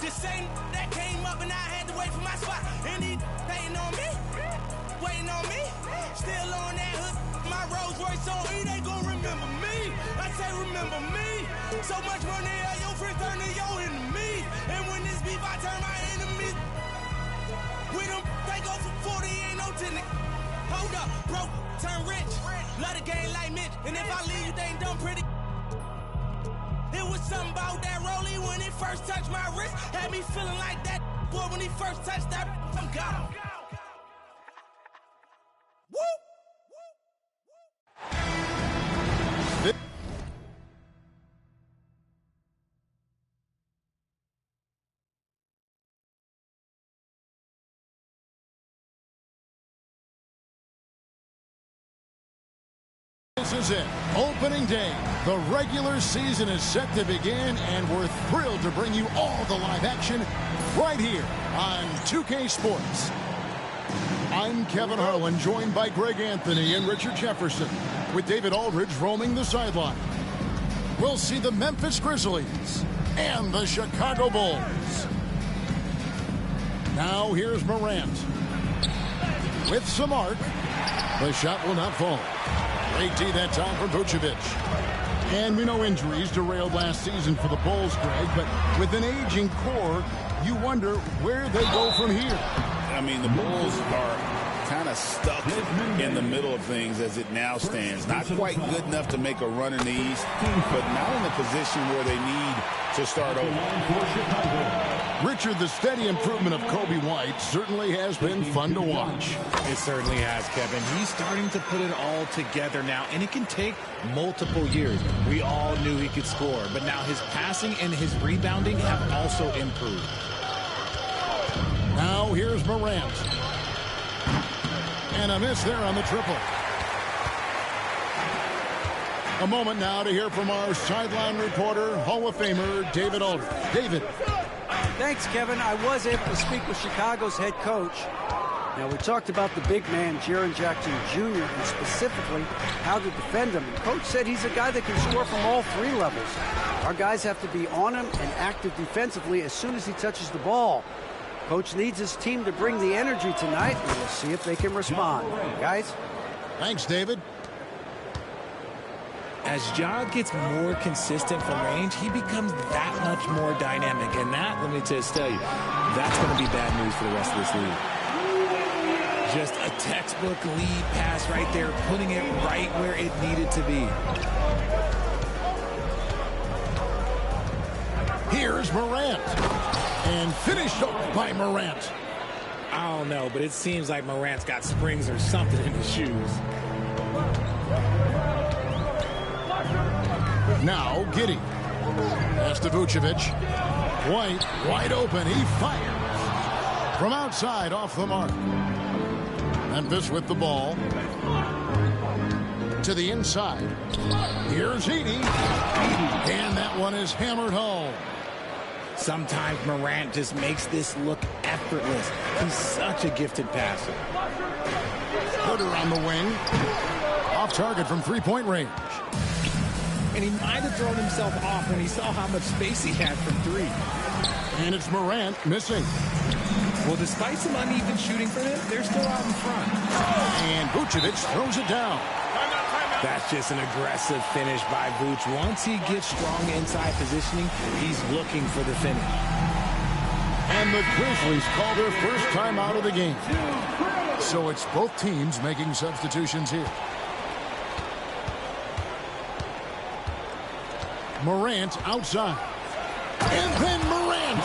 Just saying that came up and I had to wait for my spot. And he waiting on me, waiting on me. Still on that hood, my Rolls Royce on E, they gon' remember me. I say remember me. So much money, your friends turn to your enemy. And when this beef, I turn my enemies. We them, they go for 40, ain't no tenant. Hold up, broke, turn rich. Love the game like Mitch. And if I leave, you think done pretty. It was something about that rollie when it first touched my wrist. Had me feeling like that boy when he first touched that. I'm gone. Woo! This is it. Opening day. The regular season is set to begin, and we're thrilled to bring you all the live action right here on 2K Sports. I'm Kevin Harlan, joined by Greg Anthony and Richard Jefferson, with David Aldridge roaming the sideline. We'll see the Memphis Grizzlies and the Chicago Bulls. Now here's Morant. With some arc, the shot will not fall. Great D that time from Vucevic. And we know injuries derailed last season for the Bulls, Greg, but with an aging core, you wonder where they go from here. I mean, the Bulls are kind of stuck in the middle of things as it now stands. Not quite good enough to make a run in the East, but not in a position where they need to start over. Richard, the steady improvement of Kobe White certainly has been fun to watch. It certainly has, Kevin. He's starting to put it all together now, and it can take multiple years. We all knew he could score, but now his passing and his rebounding have also improved. Now here's Morant. And a miss there on the triple. A moment now to hear from our sideline reporter, Hall of Famer David Aldridge. David. Thanks, Kevin. I was able to speak with Chicago's head coach. Now, we talked about the big man, Jaren Jackson Jr., and specifically how to defend him. The coach said he's a guy that can score from all three levels. Our guys have to be on him and active defensively as soon as he touches the ball. Coach needs his team to bring the energy tonight, and we'll see if they can respond. Guys? Thanks, David. As Ja gets more consistent from range, he becomes that much more dynamic. And that, let me just tell you, that's going to be bad news for the rest of this league. Just a textbook lead pass right there, putting it right where it needed to be. Here's Morant. And finished up by Morant. I don't know, but it seems like Morant's got springs or something in his shoes. Now, Giddey. Pass to Vucevic. White, wide open. He fires. From outside, off the mark. Memphis with the ball. To the inside. Here's Edey. And that one is hammered home. Sometimes Morant just makes this look effortless. He's such a gifted passer. Porter on the wing. Off target from three-point range. And he might have thrown himself off when he saw how much space he had from three. And it's Morant missing. Well, despite some uneven shooting for him, they're still out in front. And Vucevic throws it down. That's just an aggressive finish by Vuce. Once he gets strong inside positioning, he's looking for the finish. And the Grizzlies call their first time out of the game. So it's both teams making substitutions here. Morant outside. And then Morant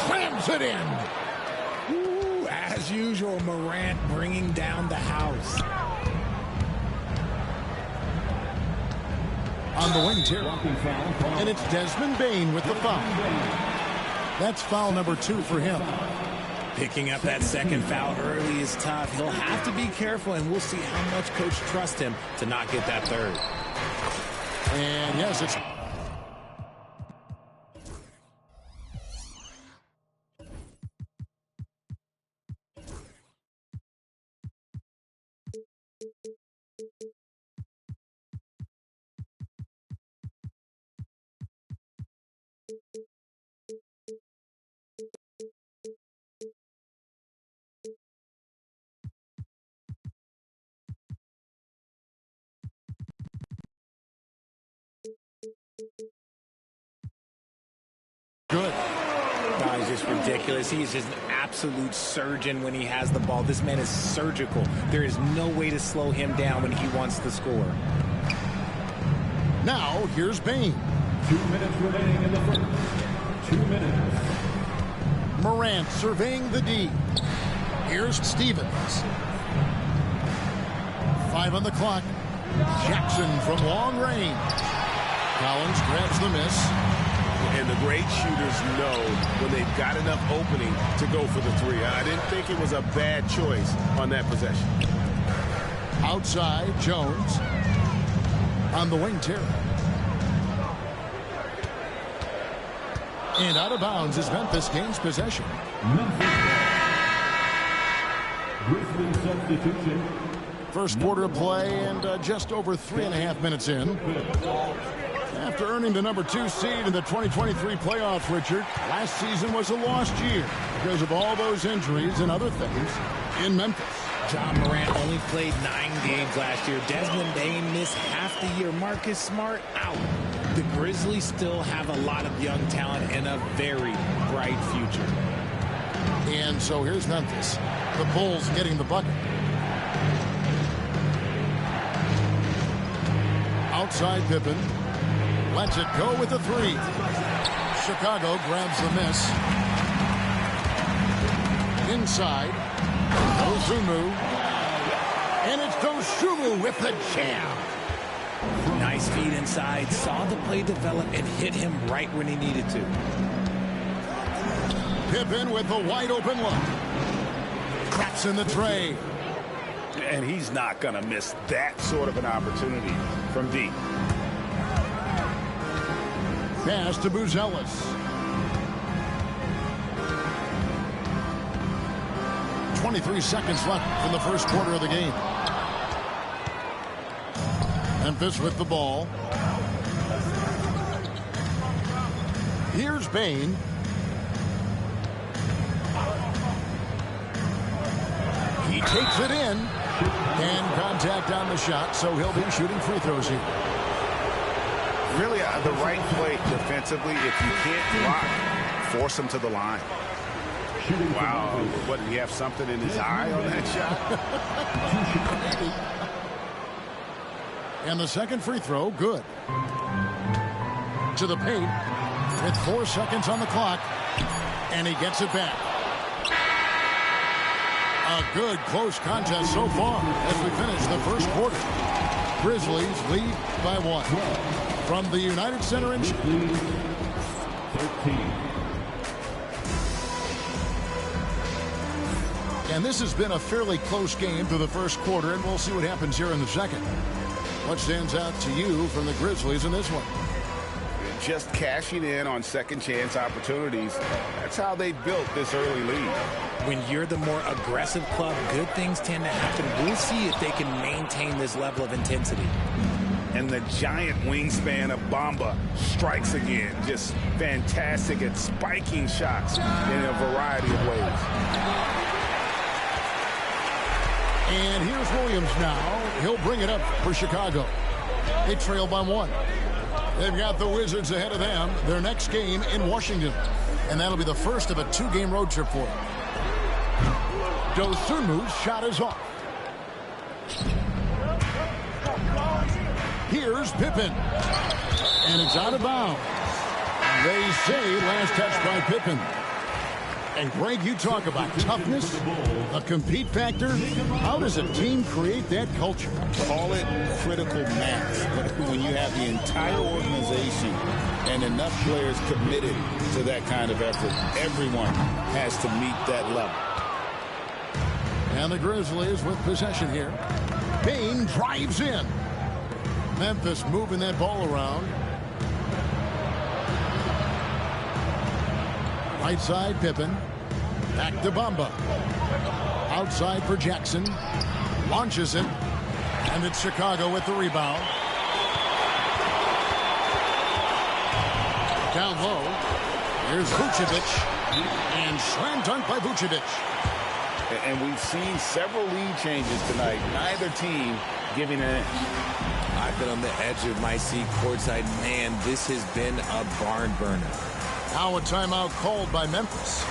slams it in. Ooh, as usual, Morant bringing down the house. On the wing, Terry. And it's Desmond Bane with the foul. That's foul number 2 for him. Picking up that second foul early is tough. He'll have to be careful, and we'll see how much coach trusts him to not get that third. And yes, it's... ridiculous. He's just an absolute surgeon when he has the ball. This man is surgical. There is no way to slow him down when he wants to score. Now, here's Bane. 2 minutes remaining in the first. 2 minutes. Morant surveying the D. Here's Stevens. 5 on the clock. Jackson from long range. Collins grabs the miss. And the great shooters know when they've got enough opening to go for the three. I didn't think it was a bad choice on that possession. Outside, Jones. On the wing, Terry. And out of bounds as Memphis gains possession. Grizzlies substitution. First quarter of play and just over 3.5 minutes in. After earning the #2 seed in the 2023 playoffs, Richard, last season was a lost year because of all those injuries and other things in Memphis. John Morant only played 9 games last year. Desmond Bane missed half the year. Marcus Smart out. The Grizzlies still have a lot of young talent and a very bright future. And so here's Memphis. The Bulls getting the bucket. Outside Pippen. Lets it go with the 3. Chicago grabs the miss. Inside. Dosunmu. And it's Dosunmu with the jam. Nice feed inside. Saw the play develop and hit him right when he needed to. Pippen with the wide open look. Cracks in the tray. And he's not going to miss that sort of an opportunity from deep. Pass to Buzelis. 23 seconds left in the first quarter of the game. Memphis with the ball. Here's Bane. He takes it in. And contact on the shot, so he'll be shooting free throws here. Really the right play defensively. If you can't block, force him to the line. Wow. What, did he have something in his eye on that shot? And the second free throw, good. To the paint with 4 seconds on the clock. And he gets it back. A good close contest so far as we finish the first quarter. Grizzlies lead by 1. From the United Center in 13. And this has been a fairly close game through the first quarter, and we'll see what happens here in the second. What stands out to you from the Grizzlies in this one? Just cashing in on second chance opportunities. That's how they built this early lead. When you're the more aggressive club, good things tend to happen. We'll see if they can maintain this level of intensity. And the giant wingspan of Bamba strikes again. Just fantastic at spiking shots in a variety of ways. And here's Williams now. He'll bring it up for Chicago. They trail by 1. They've got the Wizards ahead of them. Their next game in Washington. And that'll be the first of a 2-game road trip for them. Dosunmu's shot is off. Here's Pippen. And it's out of bounds. They say last touch by Pippen. And Greg, you talk about toughness, a compete factor. How does a team create that culture? Call it critical mass. When you have the entire organization and enough players committed to that kind of effort, everyone has to meet that level. And the Grizzlies with possession here. Bane drives in. Memphis moving that ball around. Right side, Pippen. Back to Bamba. Outside for Jackson. Launches it. And it's Chicago with the rebound. Down low. Here's Vucevic. And slam dunk by Vucevic. And we've seen several lead changes tonight. Neither team giving an inch. I've been on the edge of my seat courtside. Man, this has been a barn burner. Now a timeout called by Memphis.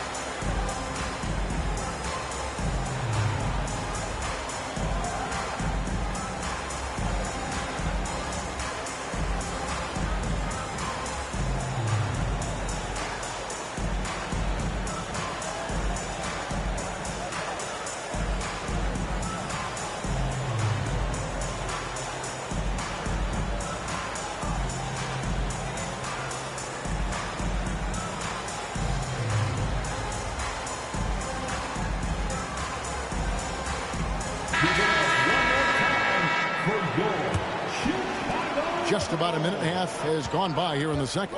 just about a minute and a half has gone by here in the second.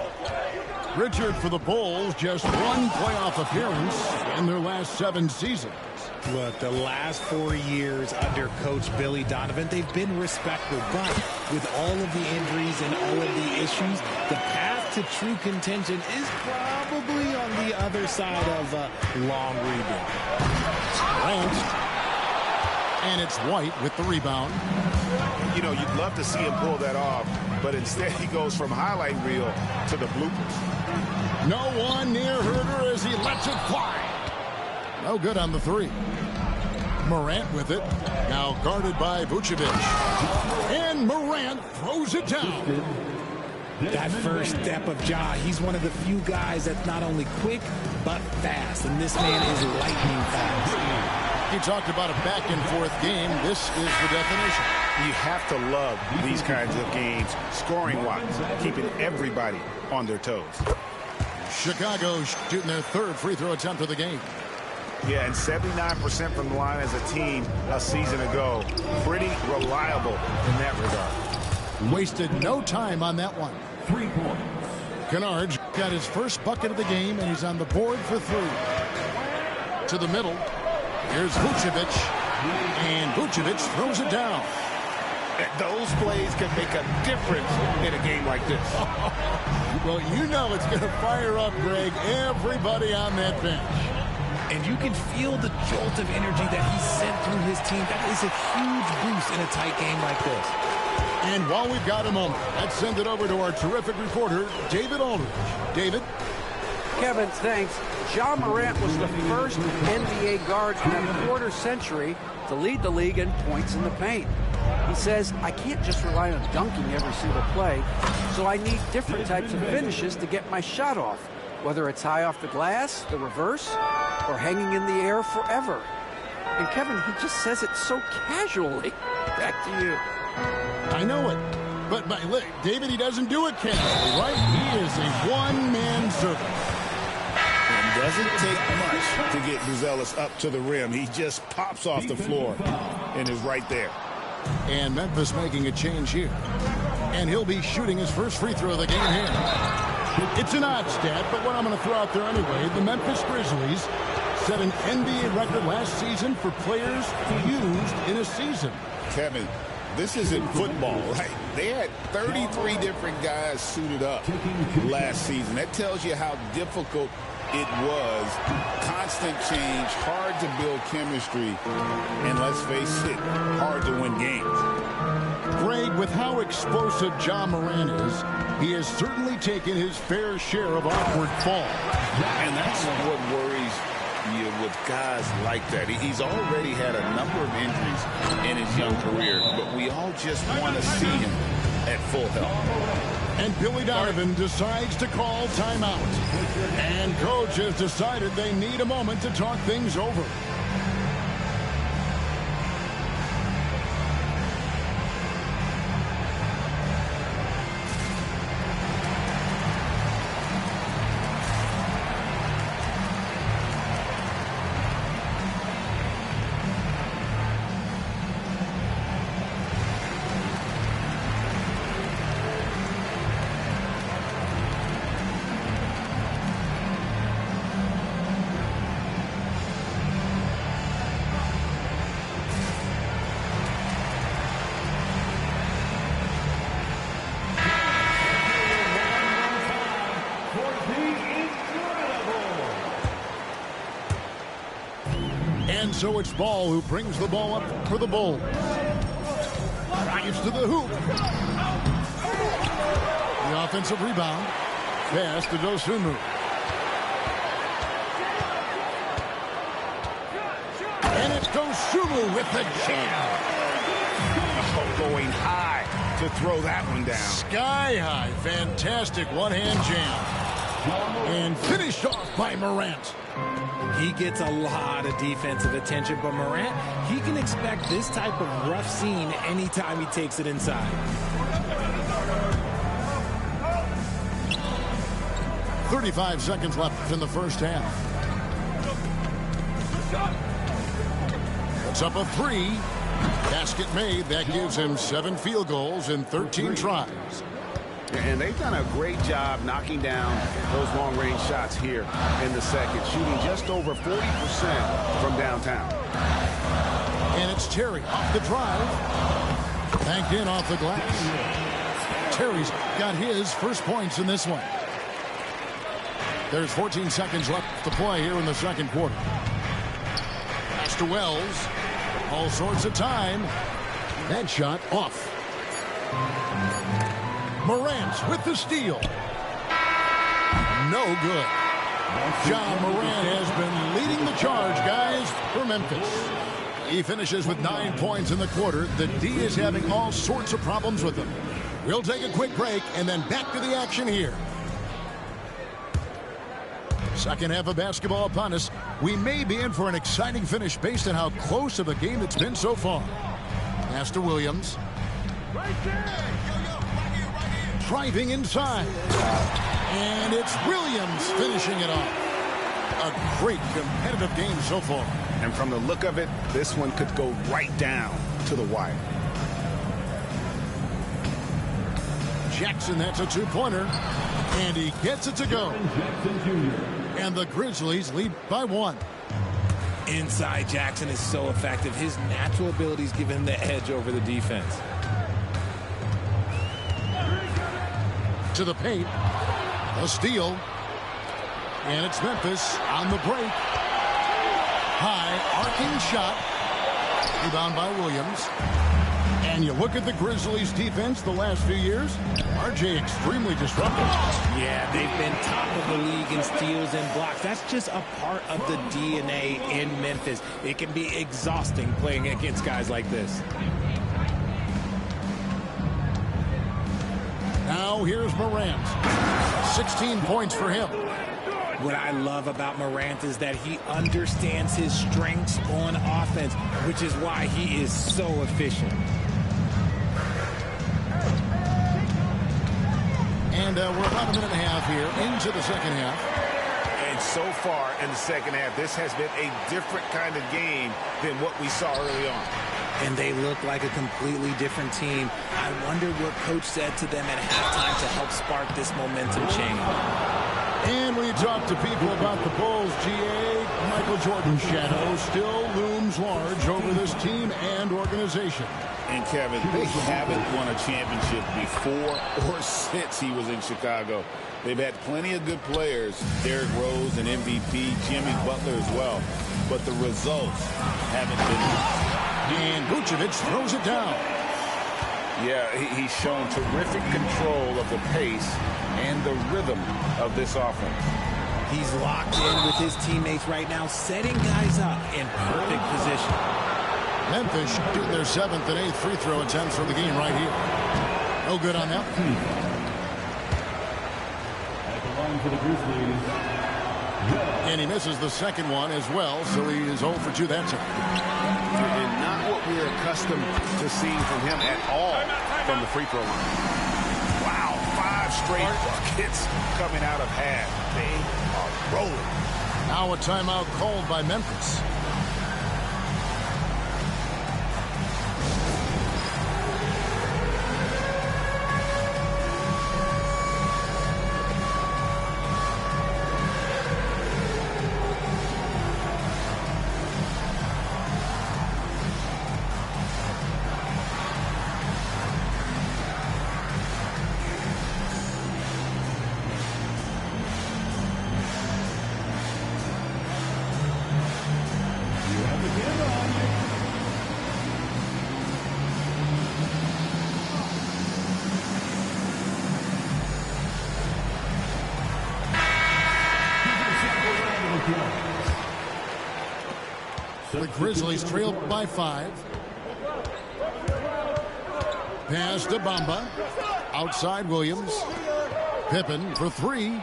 Richard for the Bulls, just one playoff appearance in their last 7 seasons. Look, the last 4 years under Coach Billy Donovan, they've been respectable. But with all of the injuries and all of the issues, the path to true contention is probably on the other side of a long rebuild. Lanced. And it's White with the rebound. You know, you'd love to see him pull that off, but instead he goes from highlight reel to the bloopers. No one near Herder as he lets it fly. No good on the 3. Morant with it. Now guarded by Vucevic. And Morant throws it down. That first step of Ja, he's one of the few guys that's not only quick, but fast. And this man is lightning fast. He talked about a back-and-forth game. This is the definition. You have to love these kinds of games, scoring-wise, keeping everybody on their toes. Chicago shooting their 3rd free throw attempt of the game. Yeah, and 79% from the line as a team a season ago. Pretty reliable in that regard. Wasted no time on that one. 3 points. Kennard got his first bucket of the game, and he's on the board for 3. To the middle. Here's Vucevic, and Vucevic throws it down. Those plays can make a difference in a game like this. Well, you know it's going to fire up, Greg, everybody on that bench. And you can feel the jolt of energy that he sent through his team. That is a huge boost in a tight game like this. And while we've got a moment, let's send it over to our terrific reporter, David Aldridge. David? Kevin, thanks. Ja Morant was the first NBA guard in a quarter century to lead the league in points in the paint. He says, I can't just rely on dunking every single play, so I need different types of finishes to get my shot off, whether it's high off the glass, the reverse, or hanging in the air forever. And Kevin, he just says it so casually. Back to you. I know it. But look, David, he doesn't do it casually, right? He is a one-man servant. Doesn't take much to get Buzelis up to the rim. He just pops off the floor and is right there. And Memphis making a change here. And he'll be shooting his first free throw of the game here. It's an odd stat, but what I'm going to throw out there anyway, the Memphis Grizzlies set an NBA record last season for players used in a season. Kevin, this isn't football, right? They had 33 different guys suited up last season. That tells you how difficult it was. Constant change, hard to build chemistry, and let's face it, hard to win games. Greg, with how explosive Ja Morant is, he has certainly taken his fair share of awkward falls. And that's what worries you with guys like that. He's already had a number of injuries in his young career, but we all just want to see him at full health. And Billy Donovan decides to call timeout. And coach has decided they need a moment to talk things over. And so it's Ball who brings the ball up for the Bulls. Drives to the hoop. The offensive rebound. Pass to Dosunmu. And it's Dosunmu with the jam. Going high to throw that one down. Sky high. Fantastic one-hand jam. And finished off by Morant. He gets a lot of defensive attention, but Morant, he can expect this type of rough scene anytime he takes it inside. 35 seconds left in the first half. Puts up a 3. Basket made. That gives him 7 field goals in 13 tries. And they've done a great job knocking down those long-range shots here in the second, shooting just over 40% from downtown. And it's Terry off the drive. Banked in off the glass. Terry's got his first points in this one. There's 14 seconds left to play here in the second quarter. Pass to Wells. All sorts of time. That shot off. Morant with the steal. No good. Ja Morant has been leading the charge, guys, for Memphis. He finishes with 9 points in the quarter. The D is having all sorts of problems with him. We'll take a quick break and then back to the action here. Second half of basketball upon us. We may be in for an exciting finish based on how close of a game it's been so far. Pass to Williams. Driving inside. And it's Williams finishing it off. A great competitive game so far. And from the look of it, this one could go right down to the wire. Jackson, that's a two-pointer. And he gets it to go. And the Grizzlies lead by 1. Inside Jackson is so effective. His natural abilities give him the edge over the defense. To the paint. A steal. And it's Memphis on the break. High arcing shot. Rebound by Williams. And you look at the Grizzlies defense the last few years. RJ extremely disruptive. Yeah, they've been top of the league in steals and blocks. That's just a part of the DNA in Memphis. It can be exhausting playing against guys like this. Now here's Morant. 16 points for him. What I love about Morant is that he understands his strengths on offense, which is why he is so efficient. And we're about a minute and a half here into the second half. And so far in the second half, this has been a different kind of game than what we saw early on. And they look like a completely different team. I wonder what coach said to them at halftime to help spark this momentum change. And when you talk to people about the Bulls, GA, Michael Jordan's shadow still looms large over this team and organization. And Kevin, they haven't won a championship before or since he was in Chicago. They've had plenty of good players, Derrick Rose and MVP, Jimmy Butler as well. But the results haven't been good. And Vucevic throws it down. Yeah, he's shown terrific control of the pace and the rhythm of this offense. He's locked in with his teammates right now, setting guys up in perfect position. Memphis shooting their 7th and 8th free throw attempts for the game right here. No good on that. At the line for the Grizzlies. And he misses the second one as well, so he is 0 for 2 that time. And not what we're accustomed to seeing from him at all from the free throw line. Wow, 5 straight buckets coming out of half. They are rolling. Now a timeout called by Memphis. The Grizzlies trail by 5. Pass to Bamba. Outside Williams. Pippen for 3.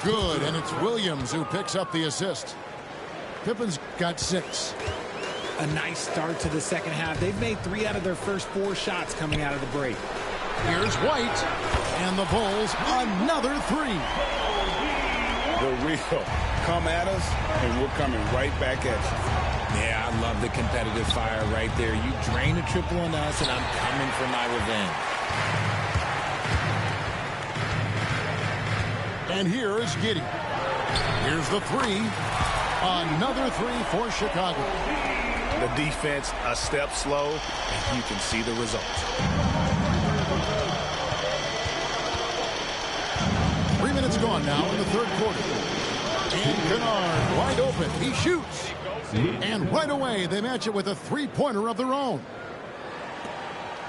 Good, and it's Williams who picks up the assist. Pippen's got 6. A nice start to the second half. They've made 3 out of their first 4 shots coming out of the break. Here's White, and the Bulls another 3. The real come at us, and we're coming right back at you. Yeah, I love the competitive fire right there. You drain a triple on us, and I'm coming for my revenge. And here is Giddey. Here's the three. Another three for Chicago. The defense a step slow, and you can see the results. 3 minutes gone now in the third quarter. And Kennard wide open. He shoots. And right away, they match it with a three-pointer of their own.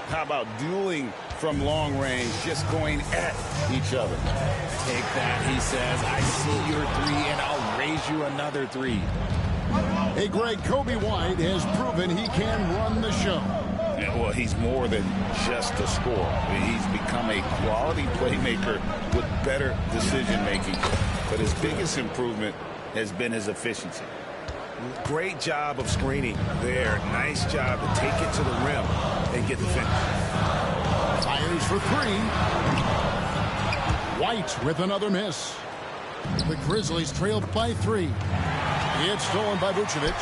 How about dueling from long range, just going at each other? Take that, he says. I see your three, and I'll raise you another three. Hey, Greg, Coby White has proven he can run the show. Yeah, well, he's more than just a scorer. He's become a quality playmaker with better decision-making. But his biggest improvement has been his efficiency. Great job of screening there. Nice job to take it to the rim and get the finish. Fires for three. White with another miss. The Grizzlies trailed by 3. It's stolen by Vucevic.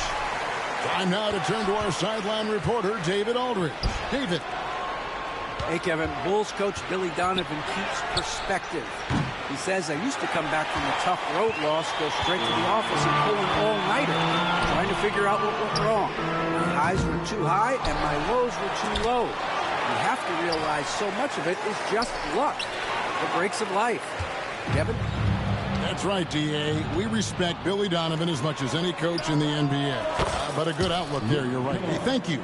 Time now to turn to our sideline reporter, David Aldridge. David. Hey, Kevin. Bulls coach Billy Donovan keeps perspective. He says, I used to come back from a tough road loss, go straight to the office and pull an all-nighter, trying to figure out what went wrong. My highs were too high and my lows were too low. You have to realize so much of it is just luck. The breaks of life. Kevin? That's right, D.A. We respect Billy Donovan as much as any coach in the NBA. But a good outlook there, you're right. Hey, thank you.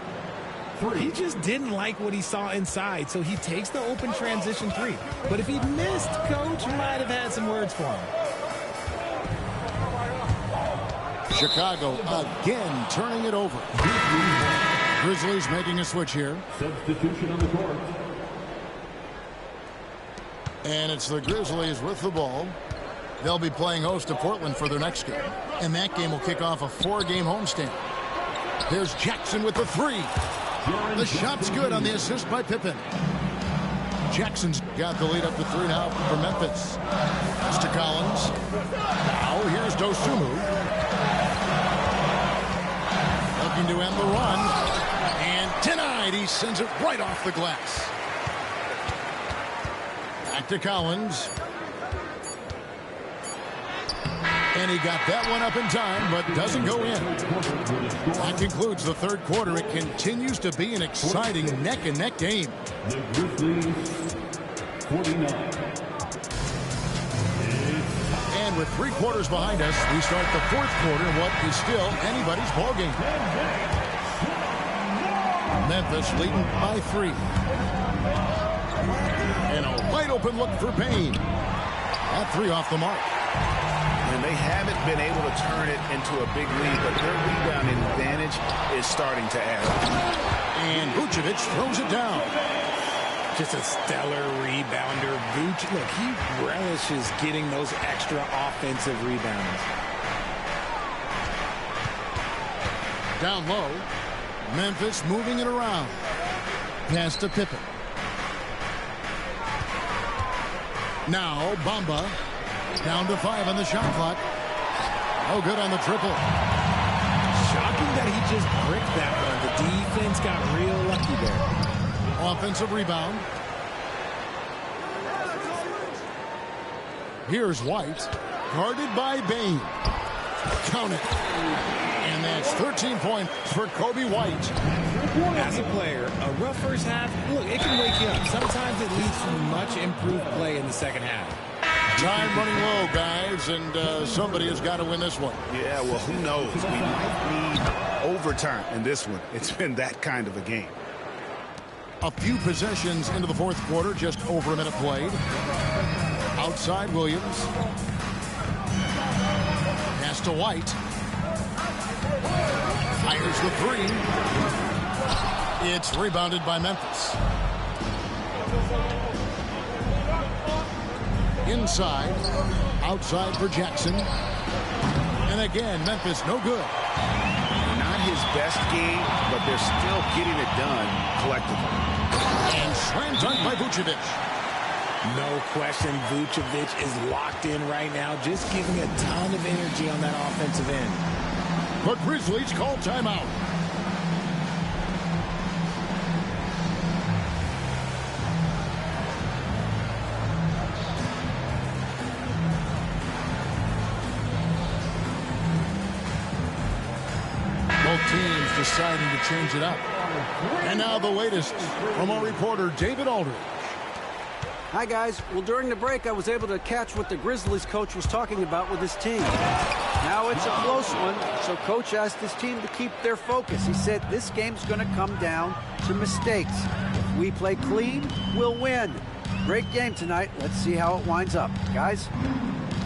He just didn't like what he saw inside, so he takes the open transition three. But if he'd missed, Coach might have had some words for him. Chicago again turning it over. Grizzlies making a switch here. Substitution on the court. And it's the Grizzlies with the ball. They'll be playing host to Portland for their next game. And that game will kick off a 4-game homestand. There's Jackson with the three. The shot's good on the assist by Pippen. Jackson's got the lead up to 3 now for Memphis. It's to Collins. Now here's Dosunmu. Looking to end the run. And denied. He sends it right off the glass. Back to Collins. And he got that one up in time, but doesn't go in. That concludes the third quarter. It continues to be an exciting neck-and-neck game. The Grizzlies, 49. And with 3 quarters behind us, we start the fourth quarter in what is still anybody's ballgame. Memphis leading by 3. And a wide-open look for Payne. That 3 off the mark. And they haven't been able to turn it into a big lead, but their rebounding advantage is starting to add up. And Vucevic throws it down. Just a stellar rebounder. Vucevic, look, he relishes getting those extra offensive rebounds. Down low. Memphis moving it around. Pass to Pippen. Now Bamba. Down to 5 on the shot clock. Oh, good on the triple. Shocking that he just bricked that one. The defense got real lucky there. Offensive rebound. Here's White. Guarded by Bane. Count it. And that's 13 points for Coby White. As a player, a rough first half, look, it can wake you up. Sometimes it leads to much improved play in the second half. Time running low, guys, and somebody has got to win this one. Yeah, well, who knows? We might need overtime in this one. It's been that kind of a game. A few possessions into the fourth quarter, just over a minute played. Outside Williams. Pass to White. Fires the 3. It's rebounded by Memphis. Inside, outside for Jackson. And again, Memphis no good. Not his best game, but they're still getting it done collectively. And slam dunk by Vucevic. No question, Vucevic is locked in right now, just giving a ton of energy on that offensive end. The Grizzlies call timeout. Both teams deciding to change it up. And now the latest from our reporter, David Aldridge. Hi, guys. Well, during the break, I was able to catch what the Grizzlies coach was talking about with his team. Now it's a close one, so coach asked his team to keep their focus. He said this game's going to come down to mistakes. If we play clean, we'll win. Great game tonight. Let's see how it winds up. Guys?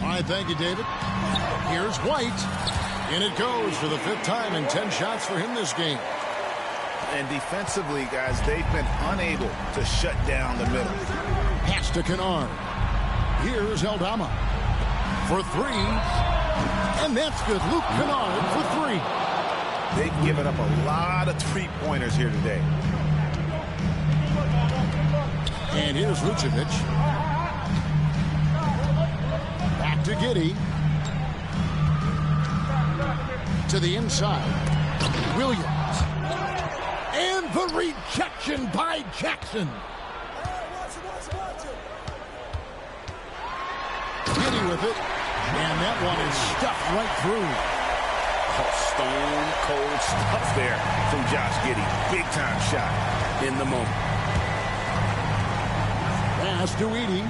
All right, thank you, David. Here's White. In it goes for the 5th time and 10 shots for him this game. And defensively, guys, they've been unable to shut down the middle. Pass to Kennard. Here's Aldama for 3. And that's good. Luke Kennard for 3. They've given up a lot of three-pointers here today. And here's Vucevic. Back to Giddey. To the inside. Williams. And the rejection by Jackson. Giddey with it. And that one is stuffed right through. Oh, stone cold stuff there from Josh Giddey. Big time shot in the moment. Pass to Edey.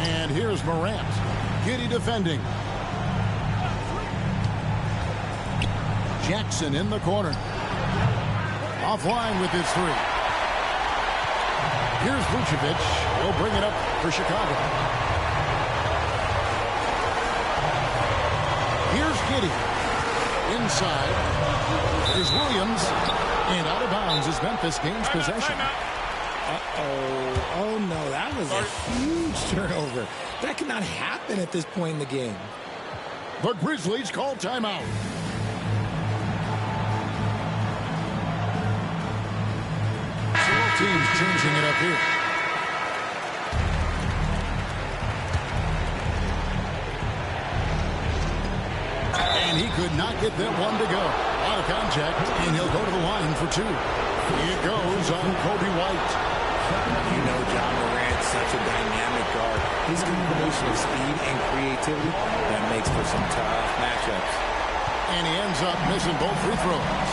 And here's Morant. Giddey defending. Jackson in the corner. Offline with his 3. Here's Vucevic. He'll bring it up for Chicago. Here's Giddey. Inside. Here's Williams. And out of bounds is Memphis gains possession. Oh no, that was a huge turnover. That cannot happen at this point in the game. The Grizzlies call timeout. Both teams changing it up here. And he could not get that one to go. Out of contact, and he'll go to the line for 2. It goes on Kobe White. You know John Morant's such a dynamic guard. His combination of speed and creativity, that makes for some tough matchups. And he ends up missing both free throws.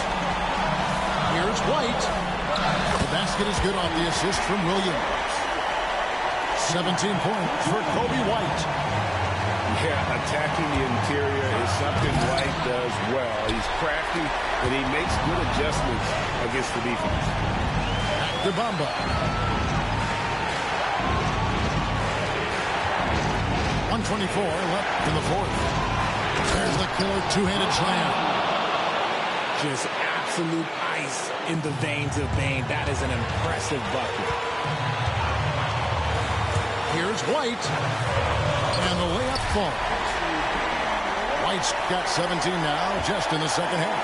Here's White. The basket is good off the assist from Williams. 17 points for Kobe White. Yeah, attacking the interior is something White does well. He's crafty, and he makes good adjustments against the defense. Back to Bamba. .124 left in the 4th. There's the killer two-handed slam. Just absolute ice in the veins of Bane. That is an impressive bucket. Here's White. And the layup falls. White's got 17 now, just in the second half.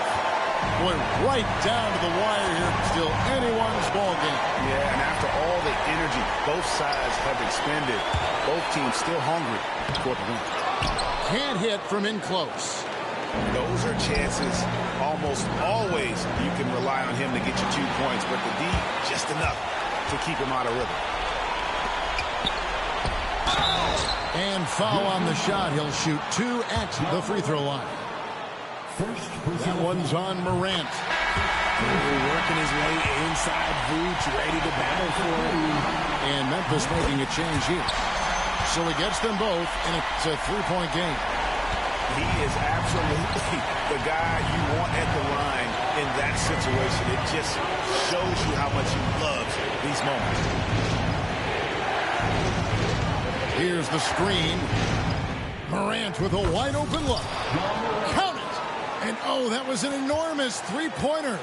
Boy, right down to the wire here. Still anyone's ball game. Yeah, and after all the energy both sides have expended, both teams still hungry for the win. Can't hit from in close. Those are chances almost always you can rely on him to get you 2 points, but the D, just enough to keep him out of rhythm. And foul on the shot. He'll shoot 2 at the free throw line. That one's on Morant. Working his way inside Vooch, ready to battle for it. And Memphis making a change here. So he gets them both, and it's a 3-point game. He is absolutely the guy you want at the line in that situation. It just shows you how much he loves these moments. Here's the screen. Morant with a wide open look. Count it! And oh, that was an enormous 3-pointer.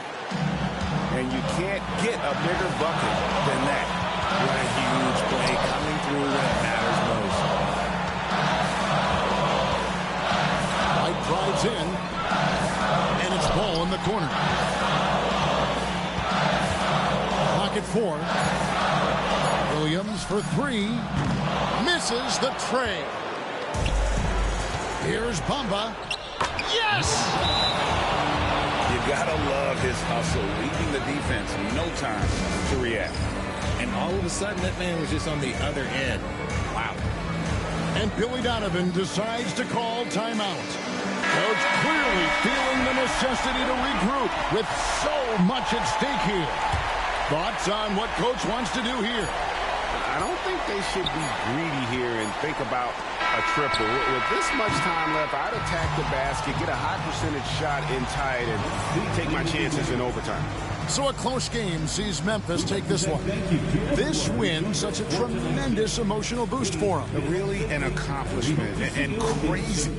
And you can't get a bigger bucket than that. What a huge play coming through when it matters most. White drives in. And it's ball in the corner. Pocket 4. Williams for 3. Misses the tray. Here's Bamba. Yes! You gotta love his hustle, leaving the defense no time to react. And all of a sudden, that man was just on the other end. Wow. And Billy Donovan decides to call timeout. Coach clearly feeling the necessity to regroup with so much at stake here. Thoughts on what Coach wants to do here? I don't think they should be greedy here and think about a triple. With this much time left, I'd attack the basket, get a high percentage shot in tight, and take my chances in overtime. So a close game sees Memphis take this one. This win, such a tremendous emotional boost for them. Really an accomplishment and crazy